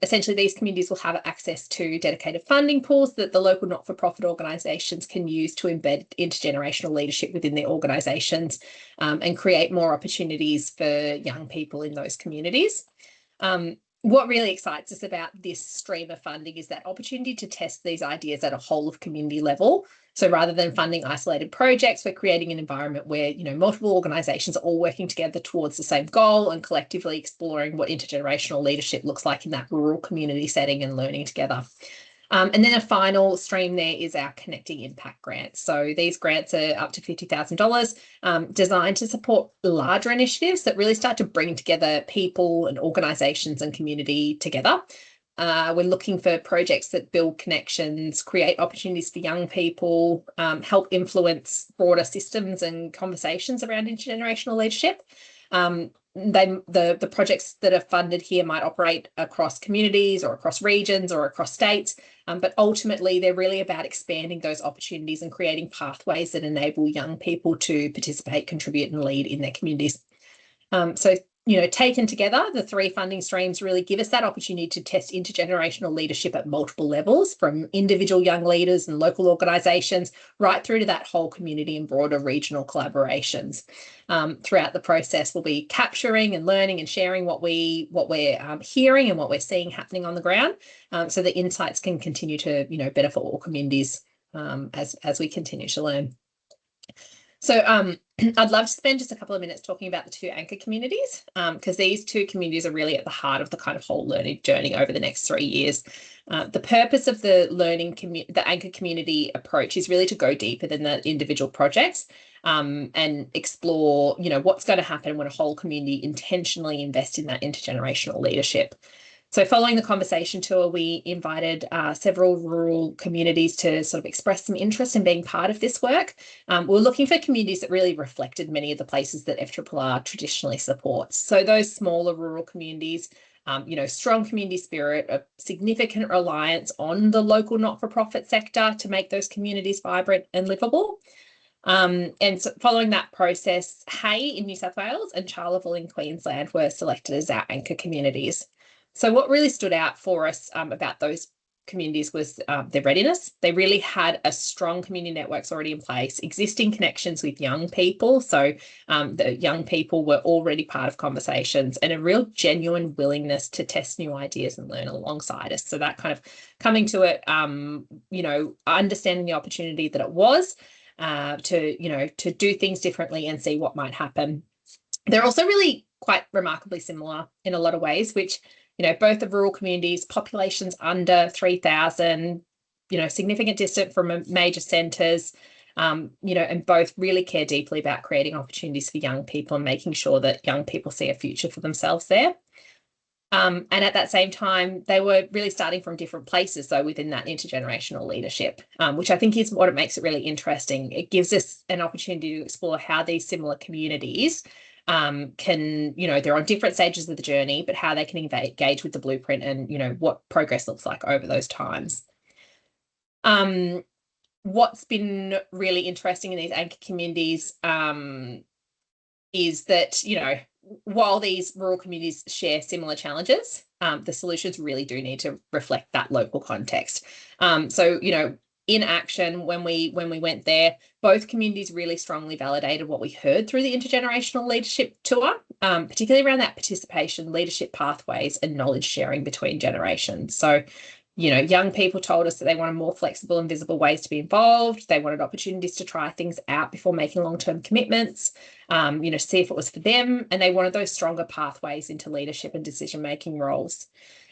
essentially these communities will have access to dedicated funding pools that the local not-for-profit organisations can use to embed intergenerational leadership within their organisations and create more opportunities for young people in those communities. What really excites us about this stream of funding is that opportunity to test these ideas at a whole of community level. So rather than funding isolated projects, we're creating an environment where, multiple organisations are all working together towards the same goal and collectively exploring what intergenerational leadership looks like in that rural community setting and learning together. And then a final stream there is our Connecting Impact grants. So these grants are up to $50,000, designed to support larger initiatives that really start to bring together people and organisations and community together. We're looking for projects that build connections, create opportunities for young people, help influence broader systems and conversations around intergenerational leadership. The projects that are funded here might operate across communities or across regions or across states, but ultimately they're really about expanding those opportunities and creating pathways that enable young people to participate, contribute and lead in their communities. Taken together, the 3 funding streams really give us that opportunity to test intergenerational leadership at multiple levels, from individual young leaders and local organisations right through to that whole community and broader regional collaborations. Throughout the process, we'll be capturing and learning and sharing what we're hearing and what we're seeing happening on the ground, so the insights can continue to better for all communities as we continue to learn. So I'd love to spend just a couple of minutes talking about the 2 anchor communities, because these 2 communities are really at the heart of the kind of whole learning journey over the next 3 years. The purpose of the the anchor community approach is really to go deeper than the individual projects and explore, what's going to happen when a whole community intentionally invests in that intergenerational leadership. So following the conversation tour, we invited several rural communities to sort of express some interest in being part of this work. We're looking for communities that really reflected many of the places that FRRR traditionally supports. So those smaller rural communities, strong community spirit, a significant reliance on the local not-for-profit sector to make those communities vibrant and livable. And so following that process, Hay in New South Wales and Charleville in Queensland were selected as our anchor communities. So what really stood out for us about those communities was their readiness. They really had a strong community networks already in place, existing connections with young people. So the young people were already part of conversations, and a real genuine willingness to test new ideas and learn alongside us. So that kind of coming to it, you know, understanding the opportunity that it was to do things differently and see what might happen. They're also really quite remarkably similar in a lot of ways, which, you know, both the rural communities, populations under 3,000, you know, significant distance from major centres, you know, and both really care deeply about creating opportunities for young people and making sure that young people see a future for themselves there. And at that same time, they were really starting from different places, though, within that intergenerational leadership, which I think is what it makes it really interesting. It gives us an opportunity to explore how these similar communities can, you know, they're on different stages of the journey, but how they can engage with the blueprint and, you know, what progress looks like over those times. What's been really interesting in these anchor communities is that, you know, while these rural communities share similar challenges, the solutions really do need to reflect that local context. So, you know, in action, when we went there, both communities really strongly validated what we heard through the intergenerational leadership tour, particularly around that participation, leadership pathways, and knowledge sharing between generations. So, you know, young people told us that they wanted more flexible and visible ways to be involved. They wanted opportunities to try things out before making long-term commitments, you know, see if it was for them. And they wanted those stronger pathways into leadership and decision-making roles.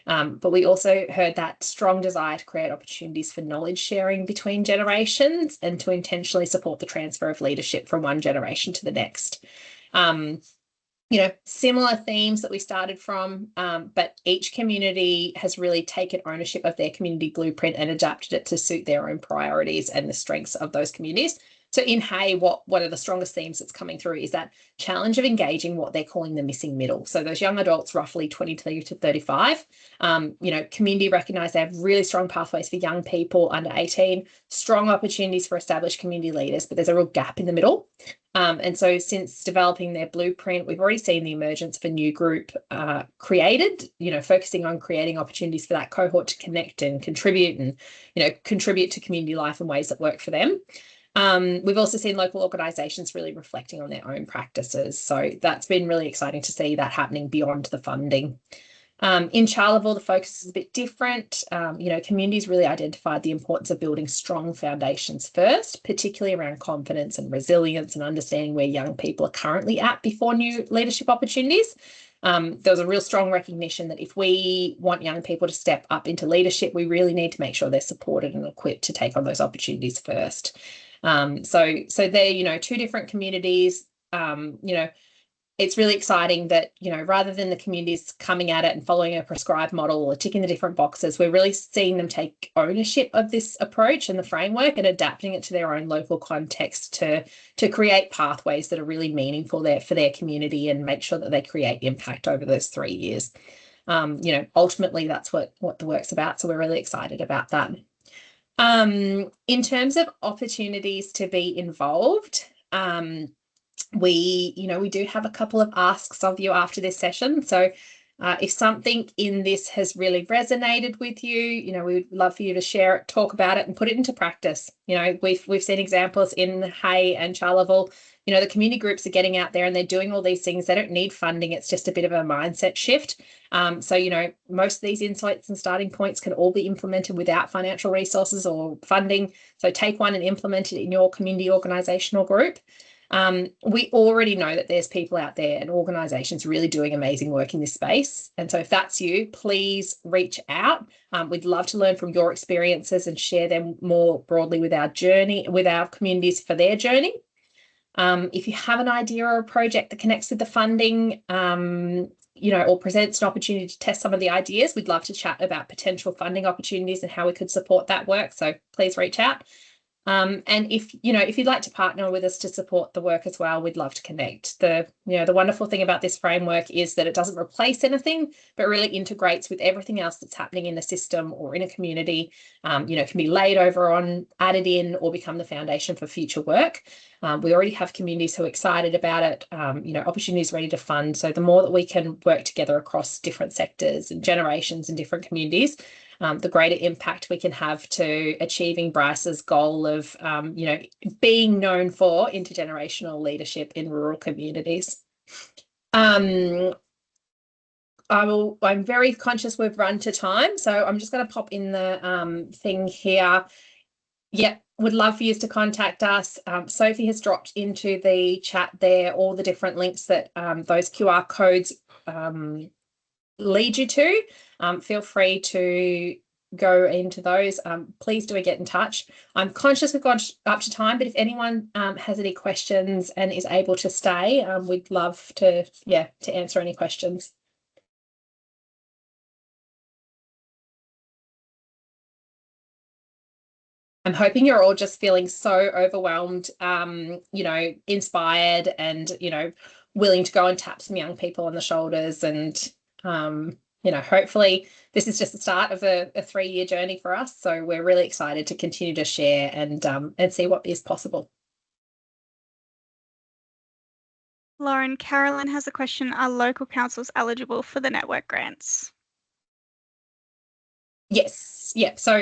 But we also heard that strong desire to create opportunities for knowledge sharing between generations and to intentionally support the transfer of leadership from one generation to the next. You know, similar themes that we started from, but each community has really taken ownership of their community blueprint and adapted it to suit their own priorities and the strengths of those communities. So in Hay, what are the strongest themes that's coming through is that challenge of engaging what they're calling the missing middle. So those young adults, roughly 22 to 35, you know, community recognise they have really strong pathways for young people under 18, strong opportunities for established community leaders, but there's a real gap in the middle. And so since developing their blueprint, we've already seen the emergence of a new group created, you know, focusing on creating opportunities for that cohort to connect and contribute and, you know, contribute to community life in ways that work for them. We've also seen local organisations really reflecting on their own practices. So that's been really exciting to see that happening beyond the funding. In Charleville, the focus is a bit different. You know, communities really identified the importance of building strong foundations first, particularly around confidence and resilience and understanding where young people are currently at before new leadership opportunities. There was a real strong recognition that if we want young people to step up into leadership, we really need to make sure they're supported and equipped to take on those opportunities first. So they're, you know, two different communities. You know, it's really exciting that, you know, rather than the communities coming at it and following a prescribed model or ticking the different boxes, we're really seeing them take ownership of this approach and the framework and adapting it to their own local context to create pathways that are really meaningful there for their community and make sure that they create impact over those 3 years. You know, ultimately that's what the work's about. So we're really excited about that. In terms of opportunities to be involved, we do have a couple of asks of you after this session. So if something in this has really resonated with you, you know, we would love for you to share it, talk about it and put it into practice. You know, we've seen examples in Hay and Charleville. You know, the community groups are getting out there and they're doing all these things. They don't need funding. It's just a bit of a mindset shift. So, you know, most of these insights and starting points can all be implemented without financial resources or funding. So take one and implement it in your community organisational group. We already know that there's people out there and organisations really doing amazing work in this space. And so if that's you, please reach out. We'd love to learn from your experiences and share them more broadly with our journey, with our communities for their journey. If you have an idea or a project that connects with the funding, you know, or presents an opportunity to test some of the ideas, we'd love to chat about potential funding opportunities and how we could support that work. So please reach out. And if you'd like to partner with us to support the work as well, we'd love to connect. The wonderful thing about this framework is that it doesn't replace anything, but really integrates with everything else that's happening in the system or in a community. Can be laid over on, added in, or become the foundation for future work. We already have communities who are excited about it, opportunities ready to fund. So the more that we can work together across different sectors and generations and different communities, the greater impact we can have to achieving Bryce's goal of, you know, being known for intergenerational leadership in rural communities. I'm very conscious we've run to time, so I'm just going to pop in the thing here. Yeah, would love for you to contact us. Sophie has dropped into the chat there all the different links that those QR codes lead you to. Feel free to go into those. Please do get in touch. I'm conscious we've gone up to time, but if anyone has any questions and is able to stay, we'd love to, yeah, to answer any questions. I'm hoping you're all just feeling so overwhelmed, you know, inspired and, you know, willing to go and tap some young people on the shoulders. And, you know, hopefully this is just the start of a 3-year journey for us. So we're really excited to continue to share and see what is possible. Lauren, Carolyn has a question. Are local councils eligible for the network grants? Yes. Yeah. So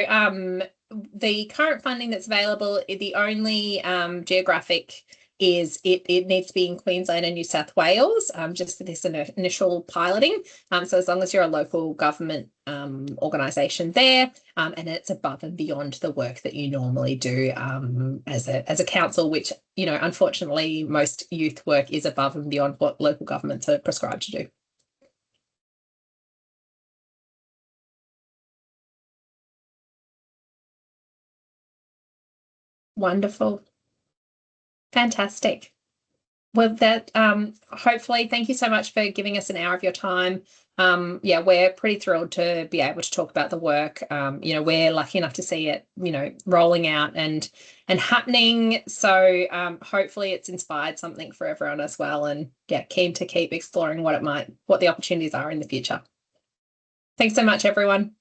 the current funding that's available, the only geographic is it needs to be in Queensland and New South Wales, just for this initial piloting. So as long as you're a local government organisation there, and it's above and beyond the work that you normally do as a council, which, you know, unfortunately most youth work is above and beyond what local governments are prescribed to do. Wonderful. Fantastic. Well, that hopefully, thank you so much for giving us an hour of your time. Yeah, we're pretty thrilled to be able to talk about the work. You know, we're lucky enough to see it, you know, rolling out and happening. So hopefully it's inspired something for everyone as well. And yeah, keen to keep exploring what the opportunities are in the future. Thanks so much, everyone.